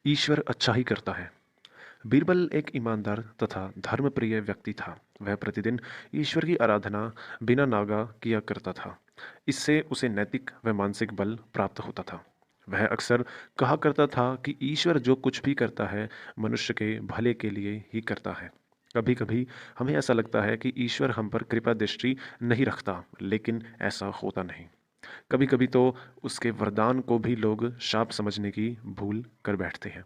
ईश्वर अच्छा ही करता है। बीरबल एक ईमानदार तथा धर्मप्रिय व्यक्ति था। वह प्रतिदिन ईश्वर की आराधना बिना नागा किया करता था। इससे उसे नैतिक व मानसिक बल प्राप्त होता था। वह अक्सर कहा करता था कि ईश्वर जो कुछ भी करता है मनुष्य के भले के लिए ही करता है। कभी कभी हमें ऐसा लगता है कि ईश्वर हम पर कृपा दृष्टि नहीं रखता, लेकिन ऐसा होता नहीं। कभी कभी तो उसके वरदान को भी लोग शाप समझने की भूल कर बैठते हैं।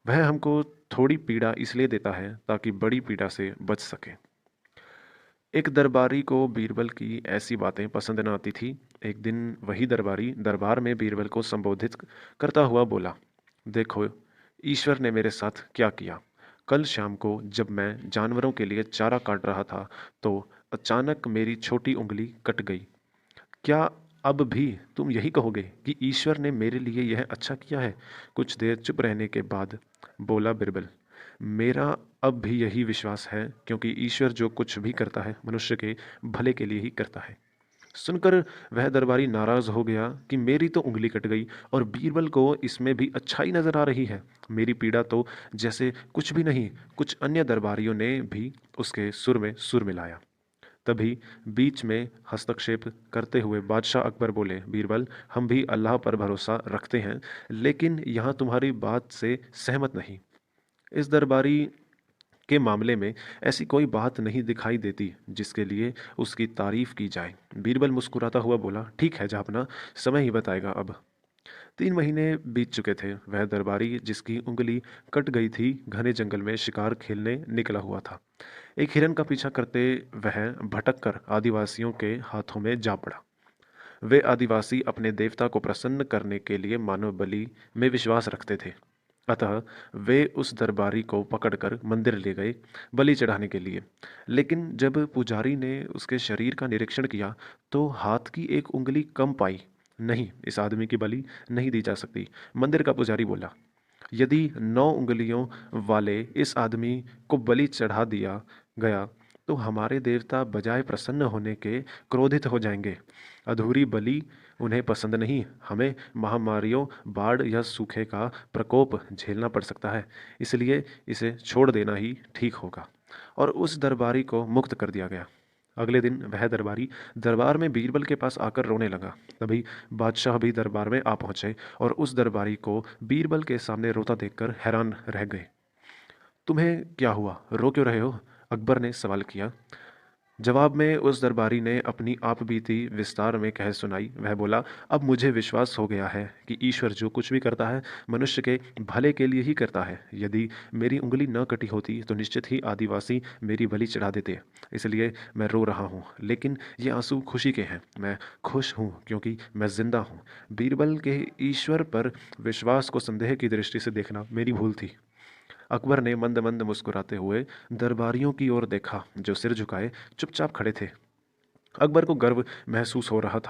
वह हमको थोड़ी पीड़ा इसलिए देता है ताकि बड़ी पीड़ा से बच सके। एक दरबारी को बीरबल की ऐसी बातें पसंद न आती थी। एक दिन वही दरबारी दरबार में बीरबल को संबोधित करता हुआ बोला, देखो, ईश्वर ने मेरे साथ क्या किया। कल शाम को जब मैं जानवरों के लिए चारा काट रहा था तो अचानक मेरी छोटी उंगली कट गई। क्या अब भी तुम यही कहोगे कि ईश्वर ने मेरे लिए यह अच्छा किया है? कुछ देर चुप रहने के बाद बोला बिरबल, मेरा अब भी यही विश्वास है, क्योंकि ईश्वर जो कुछ भी करता है मनुष्य के भले के लिए ही करता है। सुनकर वह दरबारी नाराज हो गया कि मेरी तो उंगली कट गई और बीरबल को इसमें भी अच्छाई नजर आ रही है। मेरी पीड़ा तो जैसे कुछ भी नहीं। कुछ अन्य दरबारियों ने भी उसके सुर में सुर मिलाया। तभी बीच में हस्तक्षेप करते हुए बादशाह अकबर बोले, बीरबल, हम भी अल्लाह पर भरोसा रखते हैं, लेकिन यहाँ तुम्हारी बात से सहमत नहीं। इस दरबारी के मामले में ऐसी कोई बात नहीं दिखाई देती जिसके लिए उसकी तारीफ की जाए। बीरबल मुस्कुराता हुआ बोला, ठीक है जहाँपना, समय ही बताएगा अब। 3 महीने बीत चुके थे। वह दरबारी जिसकी उंगली कट गई थी घने जंगल में शिकार खेलने निकला हुआ था। एक हिरन का पीछा करते वह भटक कर आदिवासियों के हाथों में जा पड़ा। वे आदिवासी अपने देवता को प्रसन्न करने के लिए मानव बलि में विश्वास रखते थे। अतः वे उस दरबारी को पकड़कर मंदिर ले गए बलि चढ़ाने के लिए। लेकिन जब पुजारी ने उसके शरीर का निरीक्षण किया तो हाथ की एक उंगली कम पाई। नहीं, इस आदमी की बलि नहीं दी जा सकती। मंदिर का पुजारी बोला, यदि 9 उंगलियों वाले इस आदमी को बलि चढ़ा दिया गया तो हमारे देवता बजाय प्रसन्न होने के क्रोधित हो जाएंगे। अधूरी बलि उन्हें पसंद नहीं। हमें महामारियों, बाढ़ या सूखे का प्रकोप झेलना पड़ सकता है। इसलिए इसे छोड़ देना ही ठीक होगा। और उस दरबारी को मुक्त कर दिया गया। अगले दिन वह दरबारी दरबार में बीरबल के पास आकर रोने लगा। तभी बादशाह भी दरबार में आ पहुंचे और उस दरबारी को बीरबल के सामने रोता देखकर हैरान रह गए। तुम्हें क्या हुआ, रो क्यों रहे हो? अकबर ने सवाल किया। जवाब में उस दरबारी ने अपनी आप बीती विस्तार में कह सुनाई। वह बोला, अब मुझे विश्वास हो गया है कि ईश्वर जो कुछ भी करता है मनुष्य के भले के लिए ही करता है। यदि मेरी उंगली न कटी होती तो निश्चित ही आदिवासी मेरी बलि चढ़ा देते। इसलिए मैं रो रहा हूँ, लेकिन ये आंसू खुशी के हैं। मैं खुश हूँ क्योंकि मैं जिंदा हूँ। बीरबल के ईश्वर पर विश्वास को संदेह की दृष्टि से देखना मेरी भूल थी। अकबर ने मंद मंद मुस्कुराते हुए दरबारियों की ओर देखा जो सिर झुकाए चुपचाप खड़े थे। अकबर को गर्व महसूस हो रहा था।